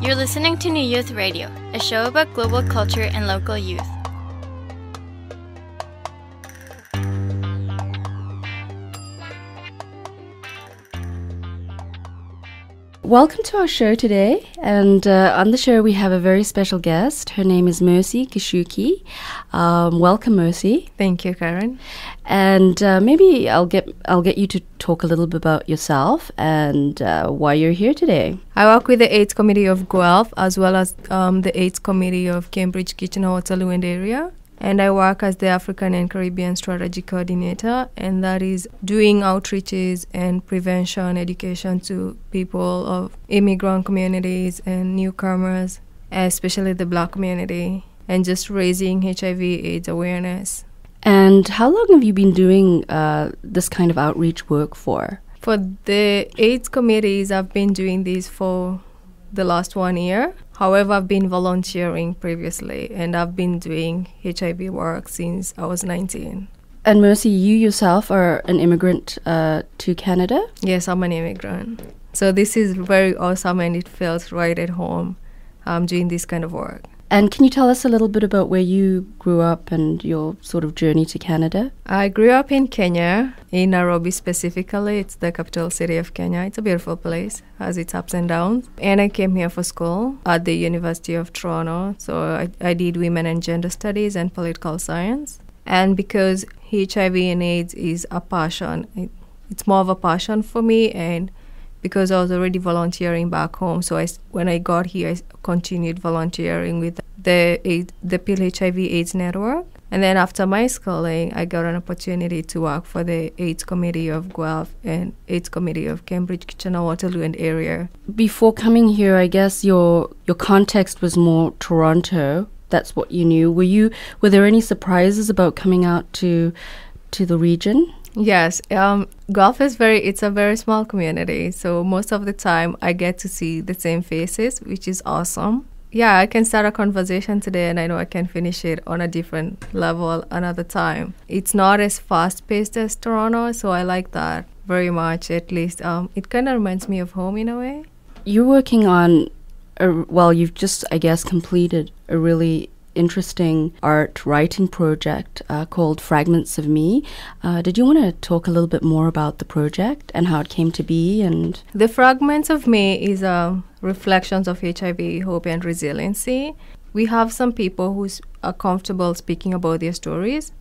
You're listening to New Youth Radio, a show about global culture and local youth. Welcome to our show today, and on the show we have a very special guest. Her name is Mercy Gichuki. Welcome, Mercy. Thank you, Karen. And maybe I'll get you to talk a little bit about yourself and why you're here today. I work with the AIDS Committee of Guelph as well as the AIDS Committee of Cambridge, Kitchener-Waterloo and area. And I work as the African and Caribbean Strategy Coordinator, and that is doing outreaches and prevention education to people of immigrant communities and newcomers, especially the Black community, and just raising HIV/AIDS awareness. And how long have you been doing this kind of outreach work for? For the AIDS committees, I've been doing this for the last 1 year. However, I've been volunteering previously, and I've been doing HIV work since I was 19. And Mercy, you yourself are an immigrant to Canada? Yes, I'm an immigrant. So this is very awesome, and it feels right at home doing this kind of work. And can you tell us a little bit about where you grew up and your sort of journey to Canada? I grew up in Kenya, in Nairobi specifically. It's the capital city of Kenya. It's a beautiful place, has its ups and downs. And I came here for school at the University of Toronto. So I did women and gender studies and political science. And because HIV and AIDS is a passion, it's more of a passion for me, and because I was already volunteering back home. So when I got here, I continued volunteering with the Peel HIV/AIDS Network. And then after my schooling, I got an opportunity to work for the AIDS Committee of Guelph and AIDS Committee of Cambridge, Kitchener-Waterloo and area. Before coming here, I guess your context was more Toronto. That's what you knew. Were there any surprises about coming out to the region? Yes, Guelph it's a very small community, so most of the time I get to see the same faces, which is awesome. Yeah, I can start a conversation today and I know I can finish it on a different level another time. It's not as fast-paced as Toronto, so I like that very much, at least. It kind of reminds me of home in a way. You're working on, you've just, I guess, completed a really interesting art writing project called Fragments of Me. Did you want to talk a little bit more about the project and how it came to be? And the Fragments of Me is reflections of HIV, hope, and resiliency. We have some people who are comfortable speaking about their stories,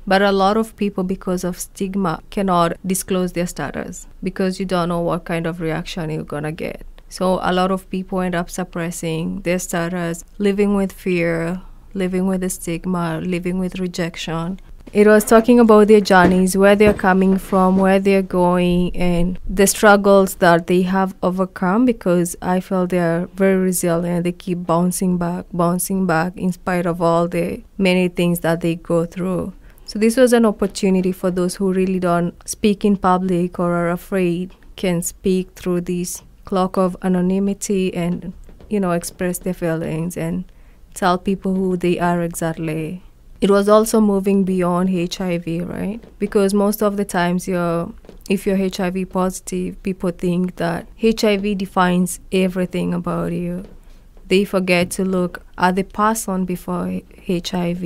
but a lot of people, because of stigma, cannot disclose their status because you don't know what kind of reaction you're going to get. So a lot of people end up suppressing their status, living with fear, living with the stigma, living with rejection. It was talking about their journeys, where they're coming from, where they're going, and the struggles that they have overcome, because I feel they're very resilient. They keep bouncing back in spite of all the many things that they go through. So this was an opportunity for those who really don't speak in public or are afraid, can speak through this cloak of anonymity and, express their feelings and tell people who they are exactly. It was also moving beyond HIV, right? Because most of the times if you're HIV positive, people think that HIV defines everything about you. They forget to look at the person before HIV.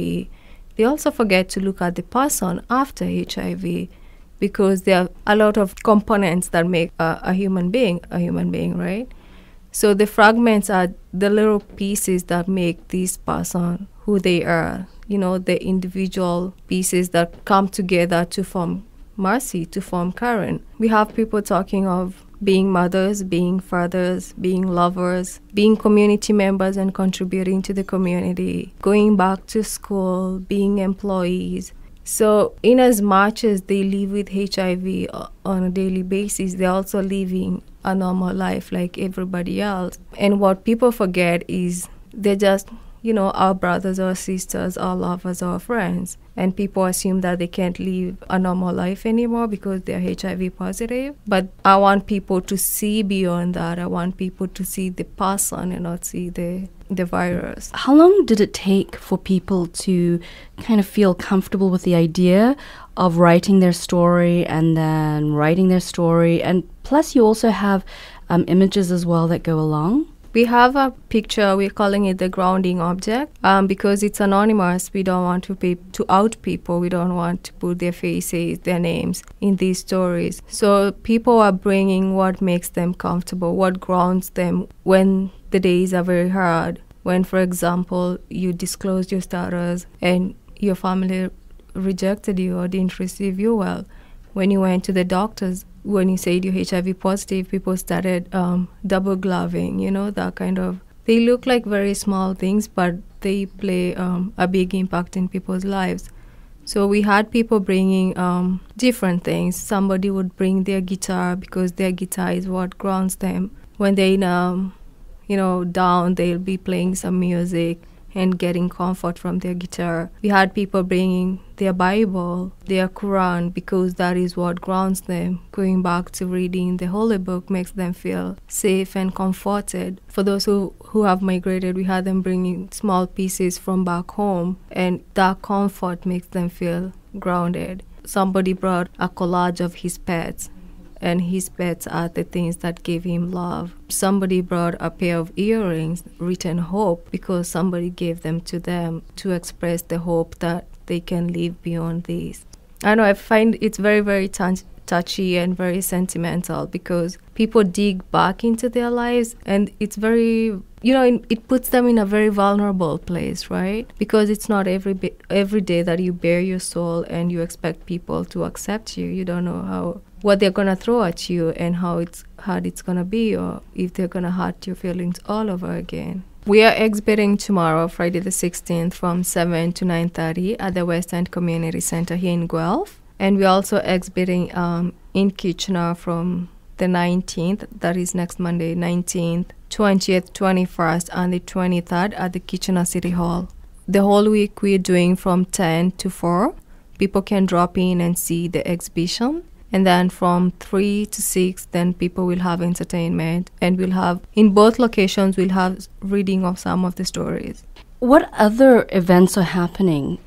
They also forget to look at the person after HIV, because there are a lot of components that make a human being, right? So the fragments are the little pieces that make this person who they are, the individual pieces that come together to form Mercy, to form Karen. We have people talking of being mothers, being fathers, being lovers, being community members and contributing to the community, going back to school, being employees. So in as much as they live with HIV on a daily basis, they're also living a normal life like everybody else. And what people forget is they're just, our brothers or sisters, our lovers, our friends. And people assume that they can't live a normal life anymore because they're HIV positive. But I want people to see beyond that. I want people to see the person and not see the virus. How long did it take for people to kind of feel comfortable with the idea of writing their story and then writing their story? And plus you also have images as well that go along. We have a picture, we're calling it the grounding object, because it's anonymous. We don't want to out people. We don't want to put their faces, their names in these stories. So people are bringing what makes them comfortable, what grounds them when the days are very hard. When, for example, you disclosed your status and your family rejected you or didn't receive you well. When you went to the doctors, when you said you're HIV positive, people started double gloving, that kind of. They look like very small things, but they play a big impact in people's lives. So we had people bringing different things. Somebody would bring their guitar because their guitar is what grounds them. When they're down, they'll be playing some music and getting comfort from their guitar. We had people bringing their Bible, their Quran, because that is what grounds them. Going back to reading the Holy Book makes them feel safe and comforted. For those who have migrated, we had them bringing small pieces from back home, and that comfort makes them feel grounded. Somebody brought a collage of his pets, and his pets are the things that gave him love. Somebody brought a pair of earrings written hope because somebody gave them to express the hope that they can live beyond this. I know I find it's very, very touchy and very sentimental because people dig back into their lives, and it's very, it puts them in a very vulnerable place, right? Because it's not every day that you bare your soul and you expect people to accept you. You don't know what they're going to throw at you and how hard it's going to be, or if they're going to hurt your feelings all over again. We are exhibiting tomorrow, Friday the 16th, from 7 to 9:30 at the West End Community Center here in Guelph. And we're also exhibiting in Kitchener from the 19th, that is next Monday, 19th, 20th, 21st, and the 23rd at the Kitchener City Hall. The whole week we're doing from 10 to 4. People can drop in and see the exhibition. And then from 3 to 6, then people will have entertainment. And we'll have, in both locations, we'll have reading of some of the stories. What other events are happening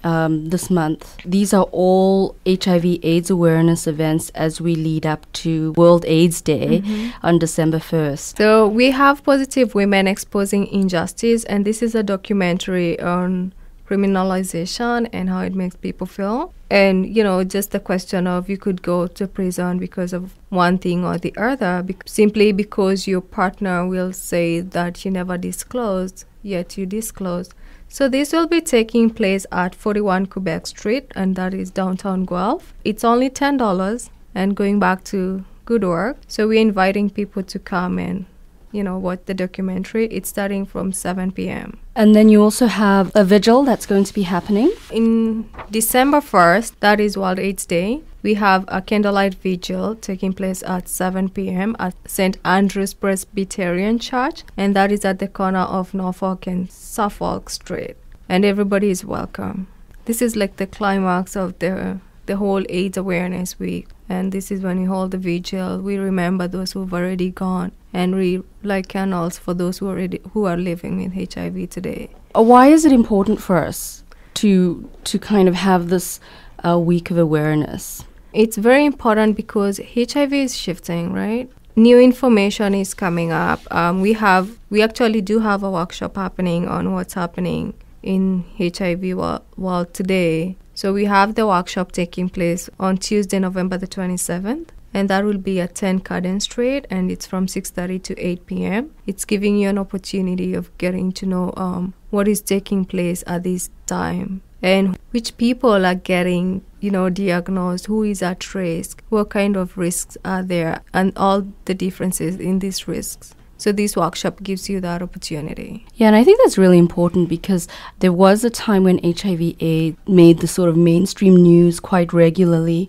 this month? These are all HIV/AIDS awareness events as we lead up to World AIDS Day on December 1st. So we have Positive Women Exposing Injustice, and this is a documentary on criminalization and how it makes people feel. And, just the question of you could go to prison because of one thing or the other, simply because your partner will say that you never disclosed, yet you disclosed. So this will be taking place at 41 Quebec Street, and that is downtown Guelph. It's only $10 and going back to good work. So we're inviting people to come and watch the documentary. It's starting from 7 p.m. And then you also have a vigil that's going to be happening. In December 1st, that is World AIDS Day, we have a candlelight vigil taking place at 7 p.m. at St. Andrew's Presbyterian Church, and that is at the corner of Norfolk and Suffolk Street. And everybody is welcome. This is like the climax of the whole AIDS Awareness Week. And this is when we hold the vigil. We remember those who've already gone, and we light candles for those who are living with HIV today. Why is it important for us to kind of have this week of awareness? It's very important because HIV is shifting, right? New information is coming up. We actually do have a workshop happening on what's happening in HIV world today. So we have the workshop taking place on Tuesday, November the 27th, and that will be at 10 Carden Street, and it's from 6:30 to 8 p.m. It's giving you an opportunity of getting to know what is taking place at this time and which people are getting, diagnosed, who is at risk, what kind of risks are there, and all the differences in these risks. So this workshop gives you that opportunity. Yeah, and I think that's really important because there was a time when HIV/AIDS made the sort of mainstream news quite regularly.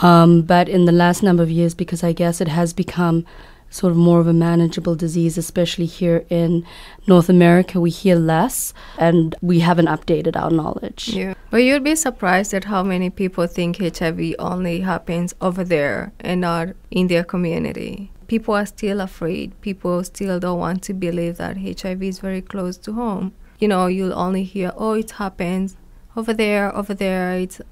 But in the last number of years, because I guess it has become sort of more of a manageable disease, especially here in North America, we hear less and we haven't updated our knowledge. Yeah. But you'd be surprised at how many people think HIV only happens over there and not in their community. People are still afraid. People still don't want to believe that HIV is very close to home. You'll only hear, it happens over there,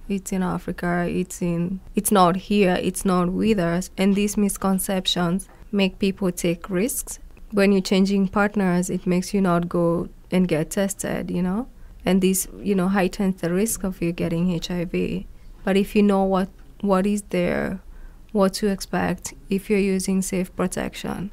it's in Africa, it's not here, it's not with us. And these misconceptions make people take risks. when you're changing partners, it makes you not go and get tested, and this, heightens the risk of you getting HIV. But if you know what is there, what to expect, if you're using safe protection,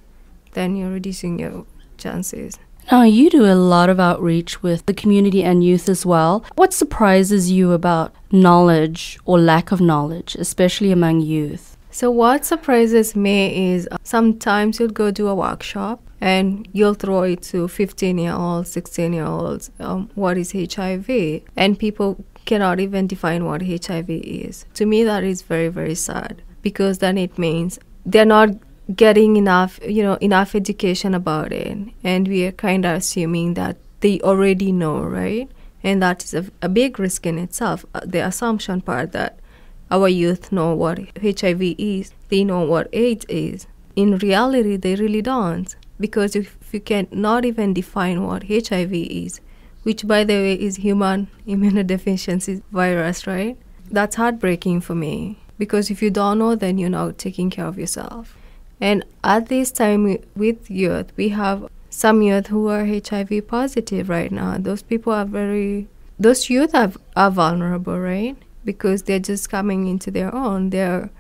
then you're reducing your chances. Now, you do a lot of outreach with the community and youth as well. What surprises you about knowledge or lack of knowledge, especially among youth? So what surprises me is sometimes you'll go do a workshop and you'll throw it to 15-year-olds, 16-year-olds, what is HIV? And people cannot even define what HIV is. To me, that is very, very sad, because then it means they're not getting enough education about it. And we are kind of assuming that they already know, right? And that is a big risk in itself, the assumption part that our youth know what HIV is, they know what AIDS is. In reality, they really don't, because if you can not even define what HIV is, which, by the way, is human immunodeficiency virus, right? That's heartbreaking for me, because if you don't know, then you're not taking care of yourself. And at this time with youth, we have some youth who are HIV positive right now. Those youth are vulnerable, right? Because they're just coming into their own. They're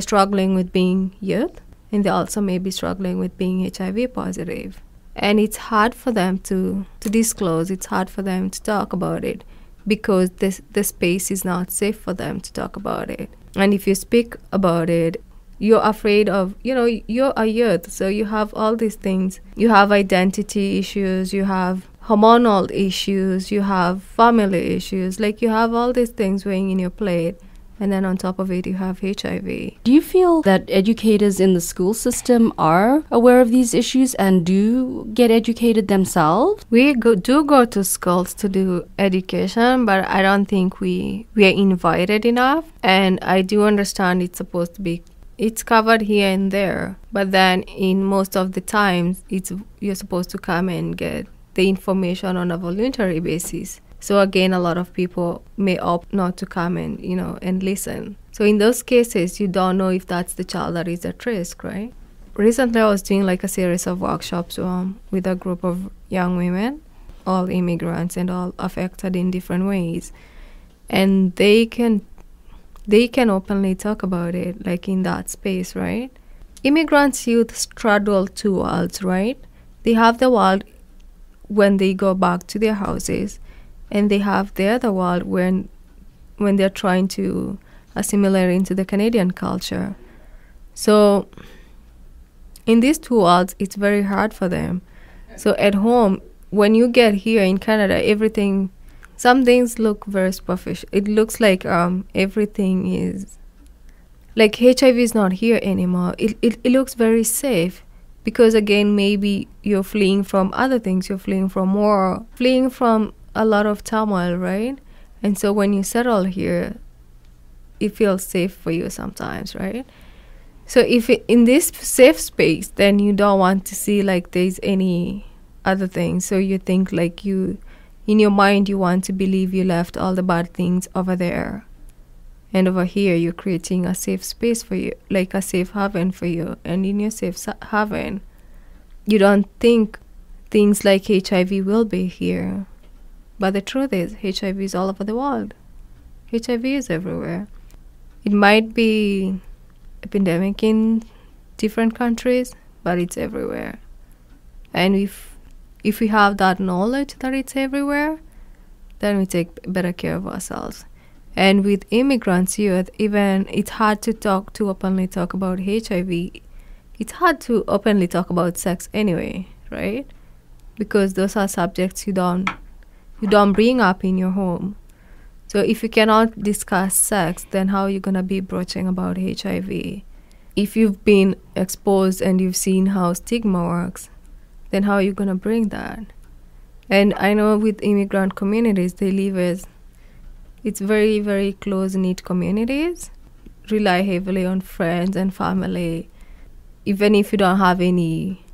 struggling with being youth, and they also may be struggling with being HIV positive. And it's hard for them to disclose. It's hard for them to talk about it, because the space is not safe for them to talk about it. And if you speak about it, you're afraid of, you're a youth, so you have all these things. You have identity issues, you have hormonal issues, you have family issues. Like, you have all these things weighing in your plate. And then on top of it, you have HIV. Do you feel that educators in the school system are aware of these issues and do get educated themselves? We do go to schools to do education, but I don't think we are invited enough. And I do understand it's covered here and there. But then in most of the times, you're supposed to come and get the information on a voluntary basis. So again, a lot of people may opt not to come and, and listen. So in those cases, you don't know if that's the child that is at risk, right? Recently, I was doing a series of workshops with a group of young women, all immigrants and all affected in different ways. And they can openly talk about it, like in that space, right? Immigrants' youth straddle two worlds, right? They have the world when they go back to their houses, and they have the other world when they're trying to assimilate into the Canadian culture. So in these two worlds, it's very hard for them. So at home, when you get here in Canada, some things look very superficial. It looks like everything is, like HIV is not here anymore. It looks very safe, because again, maybe you're fleeing from other things. You're fleeing from war, fleeing from a lot of turmoil, right? And so when you settle here, it feels safe for you sometimes, right? So if in this safe space, then you don't want to see there's any other thing. So you think in your mind, you want to believe you left all the bad things over there. And over here, you're creating a safe space for you, like a safe haven for you. And in your safe haven, you don't think things like HIV will be here. But the truth is, HIV is all over the world. HIV is everywhere. It might be epidemic in different countries, but it's everywhere. And if we have that knowledge that it's everywhere, then we take better care of ourselves. And with immigrants' youth, even it's hard to openly talk about HIV. It's hard to openly talk about sex anyway, right? Because those are subjects you don't bring up in your home. So if you cannot discuss sex, then how are you going to be broaching about HIV? If you've been exposed and you've seen how stigma works, then how are you going to bring that? And I know with immigrant communities, they live as, it's very, very close-knit communities, rely heavily on friends and family. Even if you don't have any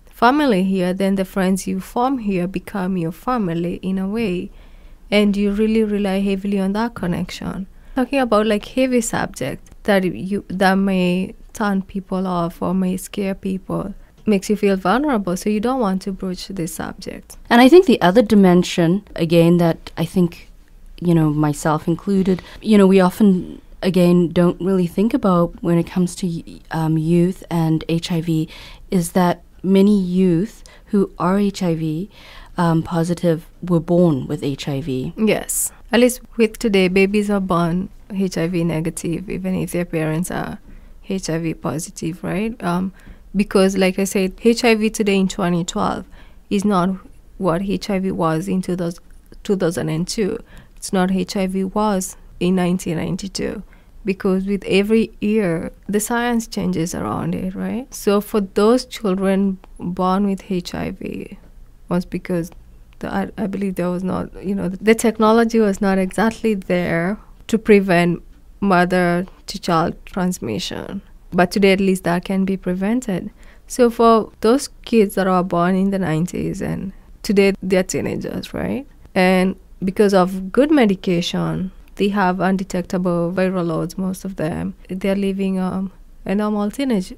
family here, then the friends you form here become your family in a way. And you really rely heavily on that connection. Talking about heavy subjects that may turn people off or may scare people. makes you feel vulnerable, so you don't want to broach this subject. And I think the other dimension, again, that I think, myself included, we often, again, don't really think about when it comes to youth and HIV, is that many youth who are HIV positive were born with HIV. Yes. At least with today, babies are born HIV negative, even if their parents are HIV positive, right? Because, like I said, HIV today in 2012 is not what HIV was in 2002. It's not HIV was in 1992. Because with every year, the science changes around it, right? So for those children born with HIV, was because I believe there was not, the technology was not exactly there to prevent mother-to-child transmission. But today, at least, that can be prevented. So for those kids that are born in the 90s, and today they're teenagers, right? And because of good medication, they have undetectable viral loads, most of them. They're living a normal teenage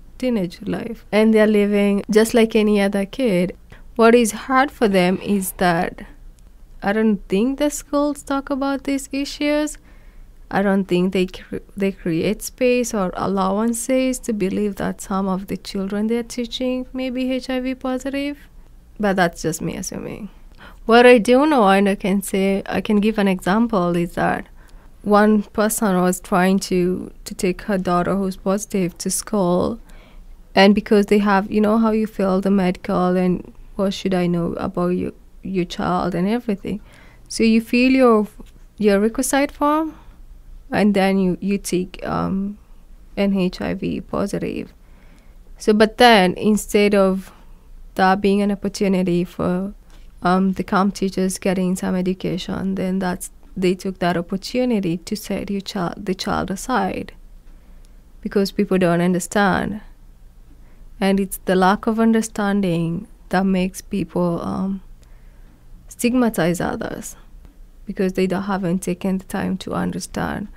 life. And they're living just like any other kid. What is hard for them is that I don't think the schools talk about these issues. I don't think they create space or allowances to believe that some of the children they're teaching may be HIV positive. But that's just me assuming. What I do know, and I can give an example, is that one person was trying to take her daughter who's positive to school, and because they have, how you fill the medical and what should I know about your child and everything. So you fill your requisite form, and then you take an HIV positive. So, but then instead of that being an opportunity for the camp teachers getting some education, then they took that opportunity to set the child aside because people don't understand. And it's the lack of understanding that makes people stigmatize others because they haven't taken the time to understand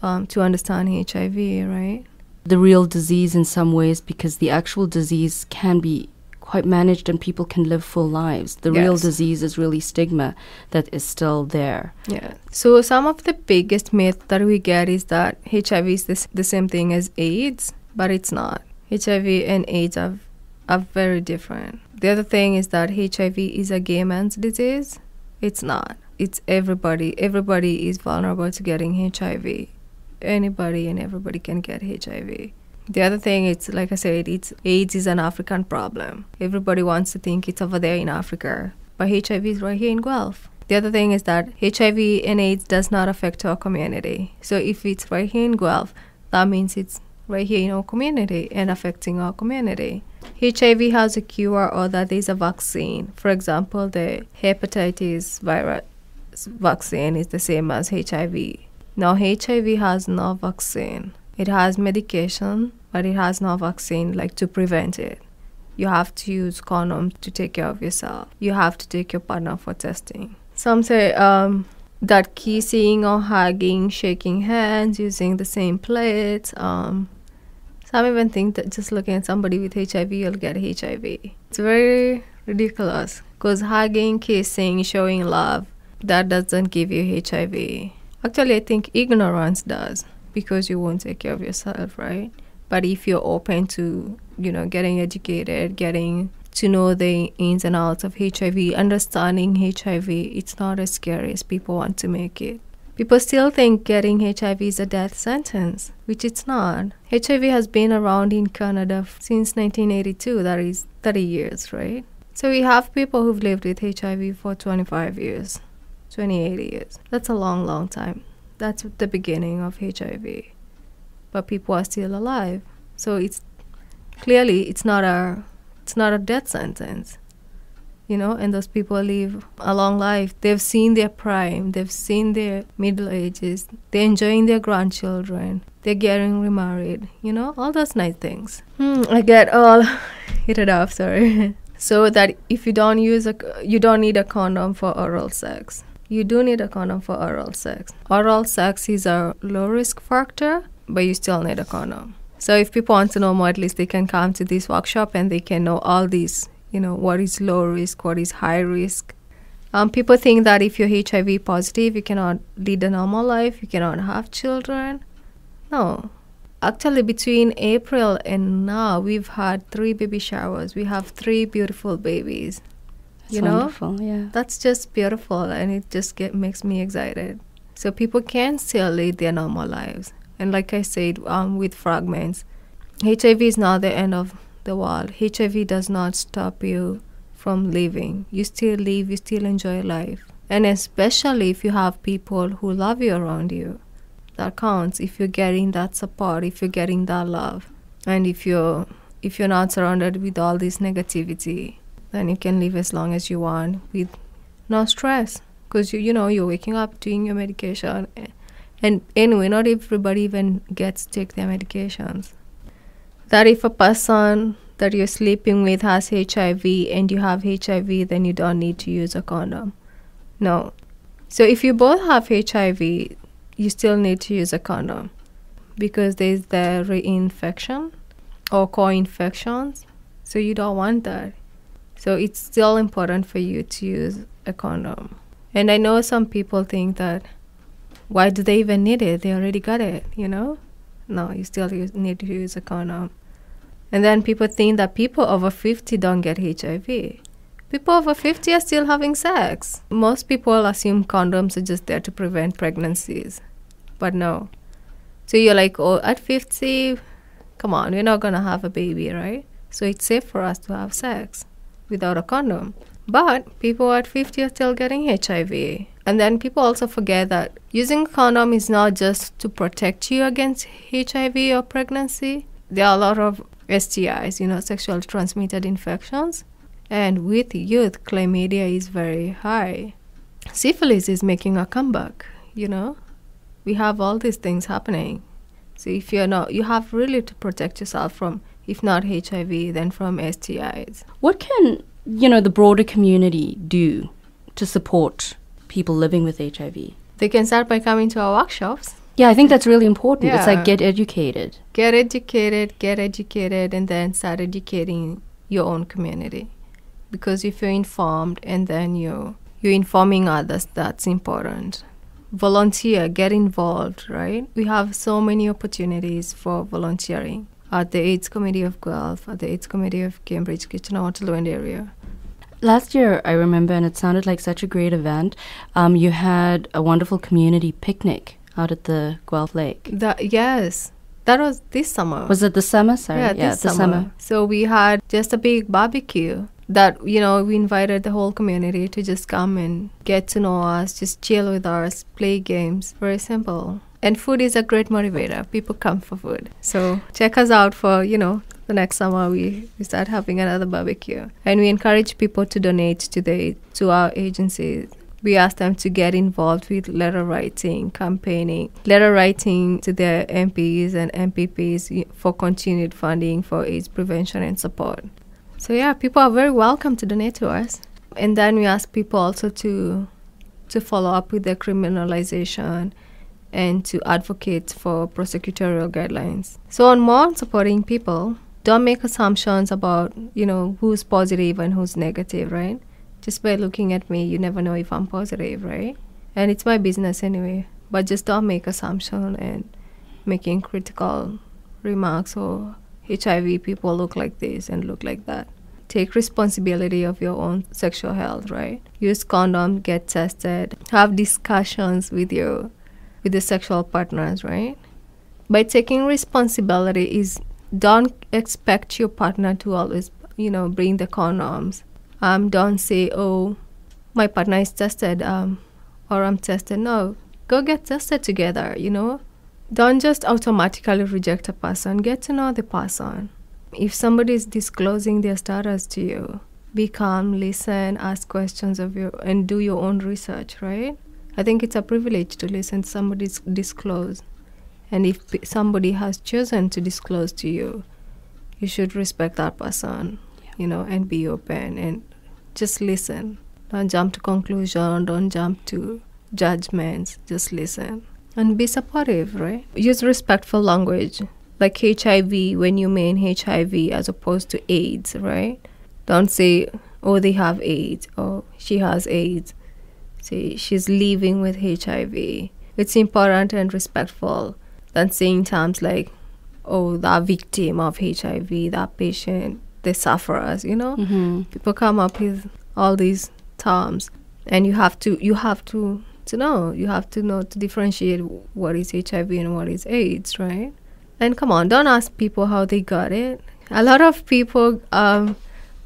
HIV, right? The real disease in some ways, because the actual disease can be quite managed and people can live full lives. The real disease is really stigma that is still there. Yeah. So some of the biggest myth that we get is that HIV is the same thing as AIDS, but it's not. HIV and AIDS are very different. The other thing is that HIV is a gay man's disease. It's not. It's everybody. Everybody is vulnerable to getting HIV. Anybody and everybody can get HIV. The other thing is, like I said, AIDS is an African problem. Everybody wants to think it's over there in Africa, but HIV is right here in Guelph. The other thing is that HIV and AIDS does not affect our community. So if it's right here in Guelph, that means it's right here in our community and affecting our community. HIV has a cure or that there's a vaccine. For example, the hepatitis virus vaccine is the same as HIV. Now, HIV has no vaccine. It has medication, but it has no vaccine to prevent it. You have to use condoms to take care of yourself. You have to take your partner for testing. Some say that kissing or hugging, shaking hands, using the same plates. Some even think that just looking at somebody with HIV, you'll get HIV. It's very ridiculous because hugging, kissing, showing love, that doesn't give you HIV. Actually, I think ignorance does, because you won't take care of yourself, right? But if you're open to, getting educated, getting to know the ins and outs of HIV, understanding HIV, it's not as scary as people want to make it. People still think getting HIV is a death sentence, which it's not. HIV has been around in Canada since 1982, that is 30 years, right? So we have people who've lived with HIV for 25 years, 28 years. That's a long, long time. That's the beginning of HIV. But people are still alive. So it's clearly it's not a death sentence. And those people live a long life. They've seen their prime, they've seen their middle ages, they're enjoying their grandchildren, they're getting remarried, all those nice things. I get all heated up, sorry. So that if you don't need a condom for oral sex. You do need a condom for oral sex. Oral sex is a low risk factor, but you still need a condom. So if people want to know more, at least they can come to this workshop and they can know all these, what is low risk, what is high risk. People think that if you're HIV positive, you cannot lead a normal life, you cannot have children. No. Actually, between April and now, we've had 3 baby showers. We have 3 beautiful babies. That's wonderful, yeah. That's just beautiful, and it just makes me excited. So people can still lead their normal lives. And like I said, with Fragments, HIV is not the end of the world. HIV does not stop you from living. You still live, you still enjoy life. And especially if you have people who love you around you. That counts. If you're getting that support, if you're getting that love, and if you're not surrounded with all this negativity, then you can live as long as you want with no stress. Because you're waking up, doing your medication. And anyway, not everybody even gets to take their medications. That if a person that you're sleeping with has HIV and you have HIV, then you don't need to use a condom. No. So if you both have HIV, you still need to use a condom because there's the reinfection or co-infections. So you don't want that. So it's still important for you to use a condom. And I know some people think that, why do they even need it? They already got it, No, you still need to use a condom. And then people think that people over 50 don't get HIV. People over 50 are still having sex. Most people assume condoms are just there to prevent pregnancies. But no. So you're like, oh, at 50, come on, we're not going to have a baby, right? So it's safe for us to have sex without a condom. But people at 50 are still getting HIV. And then people also forget that using a condom is not just to protect you against HIV or pregnancy. There are a lot of STIs, sexually transmitted infections. And with youth, chlamydia is very high. Syphilis is making a comeback, We have all these things happening. So if you're not, you have really to protect yourself from, if not HIV, then from STIs. What can, the broader community do to support people living with HIV? They can start by coming to our workshops. Yeah, I think that's really important. Yeah. It's like get educated. Get educated, and then start educating your own community. Because if you're informed and then you're informing others, that's important. Volunteer, get involved, right? We have so many opportunities for volunteering at the AIDS Committee of Guelph, at the AIDS Committee of Cambridge, Kitchener-Waterloo and area. Last year, I remember, and it sounded like such a great event, you had a wonderful community picnic out at the Guelph Lake. Yes. That was this summer. Was it the summer? Sorry. Yeah, this summer. So we had just a big barbecue that, we invited the whole community to just come and get to know us, just chill with us, play games. Very simple. And food is a great motivator. People come for food. So check us out for, the next summer we start having another barbecue. And we encourage people to donate to our agencies. We ask them to get involved with letter writing, campaigning, letter writing to their MPs and MPPs for continued funding for AIDS prevention and support. So yeah, people are very welcome to donate to us. And then we ask people also to follow up with the criminalization and to advocate for prosecutorial guidelines. So on more supporting people, don't make assumptions about, who's positive and who's negative, right? Just by looking at me, you never know if I'm positive, right? And it's my business anyway. But just don't make assumptions and making critical remarks or HIV people look like this and look like that. Take responsibility of your own sexual health, right? Use condom, get tested, have discussions with the sexual partners, right? By taking responsibility is don't expect your partner to always, bring the condoms. Don't say, oh, my partner is tested, or I'm tested. No, go get tested together, Don't just automatically reject a person. Get to know the person. If somebody is disclosing their status to you, be calm, listen, ask questions and do your own research, right? I think it's a privilege to listen to somebody disclose. And if somebody has chosen to disclose to you, you should respect that person, and be open and just listen. Don't jump to conclusion. Don't jump to judgments. Just listen. And be supportive, right? Use respectful language. like HIV when you mean HIV as opposed to AIDS, right? Don't say, oh, they have AIDS, or she has AIDS. Say, she's living with HIV. It's important and respectful than saying terms like, oh, that victim of HIV, that patient, the sufferers, you know? People come up with all these terms, and you have to know to differentiate what is HIV and what is AIDS, right? And come on, don't ask people how they got it. A lot of people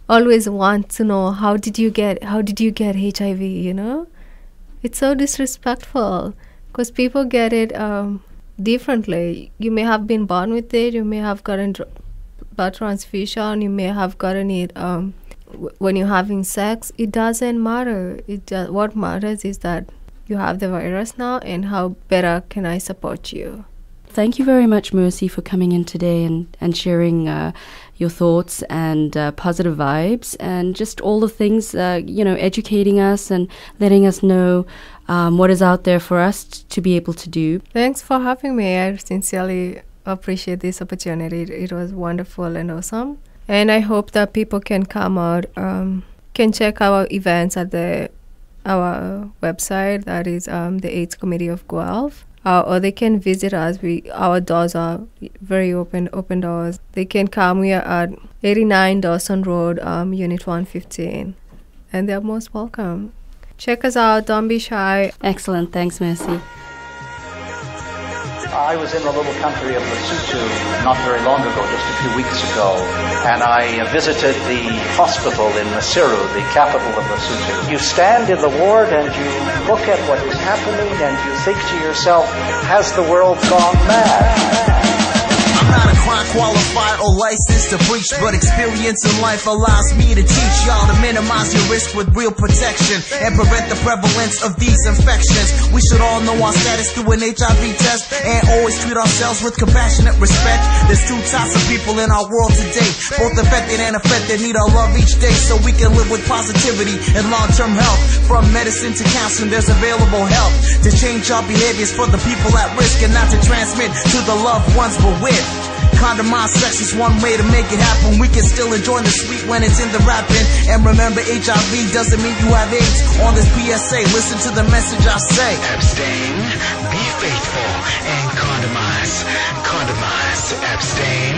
always want to know, how did you get HIV, you know? It's so disrespectful because people get it differently. You may have been born with it, you may have gotten blood transfusion, you may have gotten it when you're having sex. It doesn't matter. What matters is that you have the virus now, and how better can I support you. Thank you very much, Mercy, for coming in today and sharing your thoughts and positive vibes and just all the things, educating us and letting us know what is out there for us to be able to do. Thanks for having me. I sincerely appreciate this opportunity. It was wonderful and awesome. And I hope that people can come out, can check our events at our website, that is the AIDS Committee of Guelph. Or they can visit us. Our doors are very open doors. They can come. We are at 89 Dawson Road, Unit 115. And they're most welcome. Check us out. Don't be shy. Excellent. Thanks, Mercy. I was in the little country of Lesotho not very long ago, just a few weeks ago, and I visited the hospital in Maseru, the capital of Lesotho. You stand in the ward and you look at what is happening and you think to yourself, has the world gone mad? I'm not a crime qualified or licensed to preach, but experience in life allows me to teach y'all to minimize your risk with real protection and prevent the prevalence of these infections. We should all know our status through an HIV test and always treat ourselves with compassionate respect. There's two types of people in our world today, both affected and affected, need our love each day so we can live with positivity and long-term health. From medicine to counseling, there's available help to change our behaviors for the people at risk and not to transmit to the loved ones we're with. Condomized sex is one way to make it happen. We can still enjoy the sweet when it's in the rapping. And remember, HIV doesn't mean you have AIDS. On this PSA, listen to the message I say. Abstain, be faithful, and condomize. Condomize, abstain,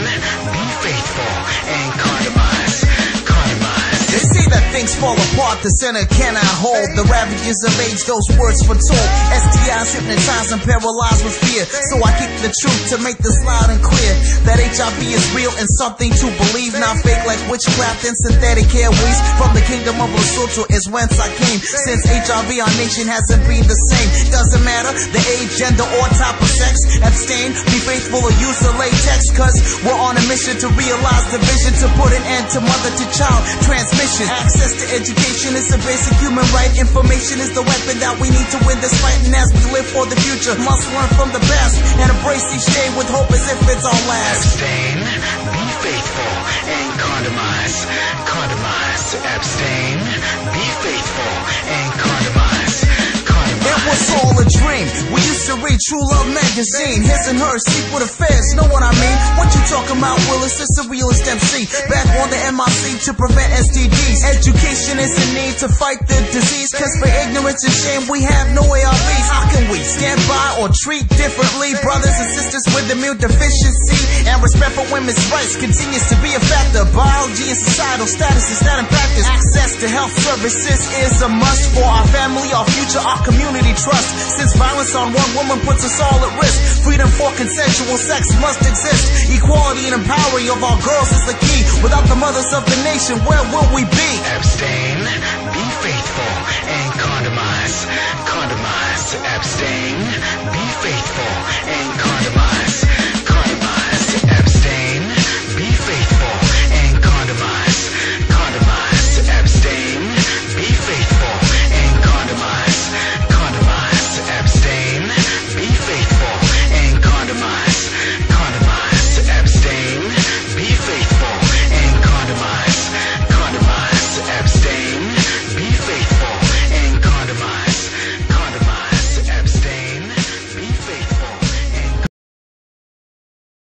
be faithful, and condomize. Condomize. They say that things fall apart, the center cannot hold. The ravages of AIDS, those words foretold. STIs hypnotize and paralyze with fear. So I keep the truth to make this loud and clear. That HIV is real and something to believe. Not fake like witchcraft and synthetic airways. From the kingdom of Lesotho is whence I came. Since HIV our nation hasn't been the same. Doesn't matter the age, gender, or type of sex. Abstain, be faithful, or use the latex. Cause we're on a mission to realize the vision, to put an end to mother to child transmission. Access to education is a basic human right. Information is the weapon that we need to win this fight. And as we live for the future, must learn from the past and embrace each day with hope as if it's our last. Abstain, be faithful, and condomize. Condomize, abstain, be faithful, and condomize. It was all a dream. We used to read True Love magazine. His and hers, secret affairs, know what I mean? What you talking about, Willis? It's a realist MC. Back on the MIC to prevent STDs. Education is a need to fight the disease. Cause for ignorance and shame, we have no ARVs. How can we stand by or treat differently? Brothers and sisters with immune deficiency and respect for women's rights continues to be a factor. Biology and societal status is not in practice. Access to health services is a must for our family, our future, our community trust. Since violence on one woman puts us all at risk, freedom for consensual sex must exist. Equality and empowering of our girls is the key. Without the mothers of the nation, where will we be? Abstain, be faithful, and condomize. Condomize, abstain, be faithful, and condomize. Condomize.